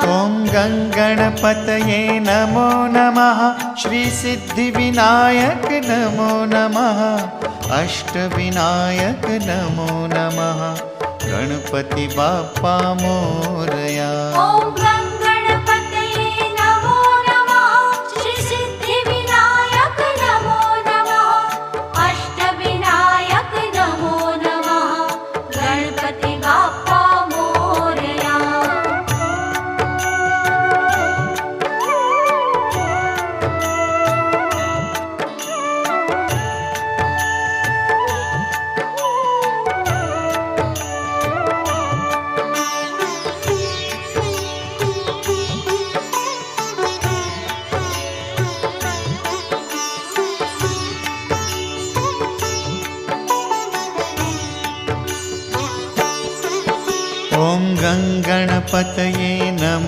ॐ गङ्गणपतये नमो नमः। श्रीसिद्धिविनायक नमो नमः। अष्टविनायक नमो नमः। गणपति बाप्पा मोरया। ॐ गङ्गणपतये नमो नमः। श्रीसिद्धिविनायक नमो नमः। अष्टविनायक नमो नमः। गणपति बाप्पा मोरया। ॐ गङ्गणपतये नमो